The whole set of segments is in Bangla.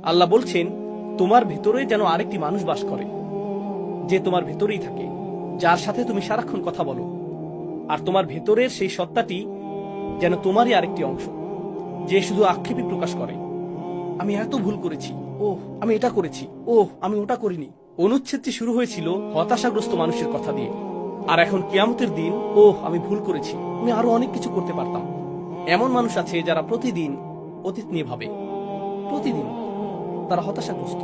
আল্লাহ বলছেন, তোমার ভেতরে যেন আরেকটি মানুষ বাস করে, যে তোমার ভেতরেই থাকে, যার সাথে তুমি সারাক্ষণ কথা বলো। আর তোমার ভেতরের সেই সত্তাটি যেন তোমারই আরেকটি অংশ, যে শুধু আক্ষেপই প্রকাশ করে। আমি এত ভুল করেছি, ওহ আমি এটা করেছি, ওহ আমি ওটা করিনি। অনুচ্ছেদটি শুরু হয়েছিল হতাশাগ্রস্ত মানুষের কথা দিয়ে, আর এখন কিয়ামতের দিন, ওহ আমি ভুল করেছি, আমি আরো অনেক কিছু করতে পারতাম। এমন মানুষ আছে যারা প্রতিদিন অতীত নিয়ে ভাবে, প্রতিদিন তারা হতাশাগ্রস্ত।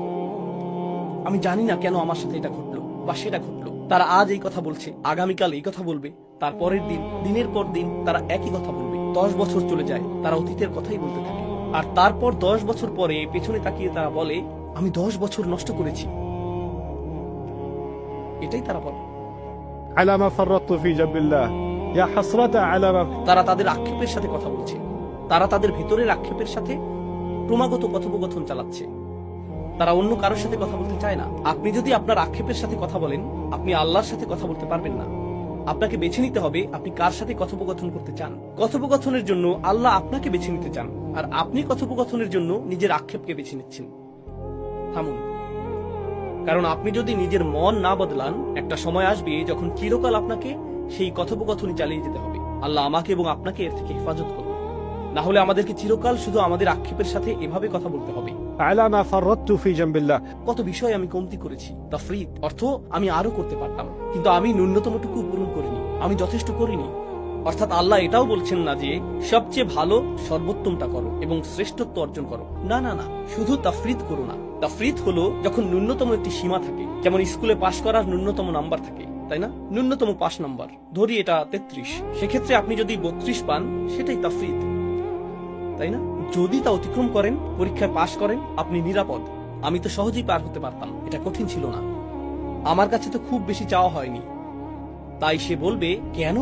আমি জানি না কেন আমার সাথে এটা ঘটলো বা সেটা ঘটলো। তারা আজ এই কথা বলছে, আগামীকাল এই কথা বলবে, তার পরের দিন, দিনের পর দিন তারা একই কথা বলবে। 10 বছর চলে যায়, তারা অতীতের কথাই বলতে থাকে। আর তারপর 10 বছর পরে পেছনে তাকিয়ে তারা বলে, আমি 10 বছর নষ্ট করেছি। এটাই তারা বলে। على ما فرطت في جنب الله يا حسرة على ما তারা তাদের আক্ষেপের সাথে কথা বলছে, তারা তাদের ভেতরের আক্ষেপের সাথে ক্রমাগত কথোপকথন চালাচ্ছে। তারা অন্য কারোর সাথে কথা বলতে চায় না। আপনি যদি আপনার আক্ষেপের সাথে কথা বলেন, আপনি আল্লাহর সাথে কথা বলতে পারবেন না। আপনাকে বেছে নিতে হবে আপনি কার সাথে কথোপকথন করতে চান। কথোপকথনের জন্য আল্লাহ আপনাকে বেছে নিতে চান, আর আপনি কথোপকথনের জন্য নিজের আক্ষেপকে বেছে নিচ্ছেন। থামুন, কারণ আপনি যদি নিজের মন না বদলান, একটা সময় আসবে যখন চিরকাল আপনাকে সেই কথোপকথনই চালিয়ে যেতে হবে। আল্লাহ আমাকে এবং আপনাকে এর থেকে হেফাজত করুন। না হলে আমাদেরকে চিরকাল শুধু আমাদের আক্ষেপের সাথে এভাবে কথা বলতে হবে। على ما فرطت في جنب الله কত বিষয় আমি কমতি করেছি। তাফরীত অর্থ আমি আরো করতে পারতাম, কিন্তু আমি ন্যূনতমটুকু পূরণ করিনি, আমি যথেষ্ট করিনি। অর্থাৎ আল্লাহ এটাও বলছেন না যে সবচেয়ে ভালো সর্বোত্তমটা করো এবং শ্রেষ্ঠত্ব অর্জন করো। না না না, শুধু তাফরীত করো না। তাফরীত হলো যখন ন্যূনতম একটি সীমা থাকে, যেমন স্কুলে পাশ করার ন্যূনতম নাম্বার থাকে, তাই না? ন্যূনতম পাস নাম্বার ধরি এটা 33, সেক্ষেত্রে আপনি যদি 32 পান, সেটাই তাফরীত, তাই না? যদি তা অতিক্রম করেন, পরীক্ষায় পাশ করেন, আপনি নিরাপদ। আমি তো সহজেই পার হতে পারতাম, এটা কঠিন ছিল না। আমার কাছে তো খুব বেশি চাওয়া হয়নি। তাই সে বলবে, কেন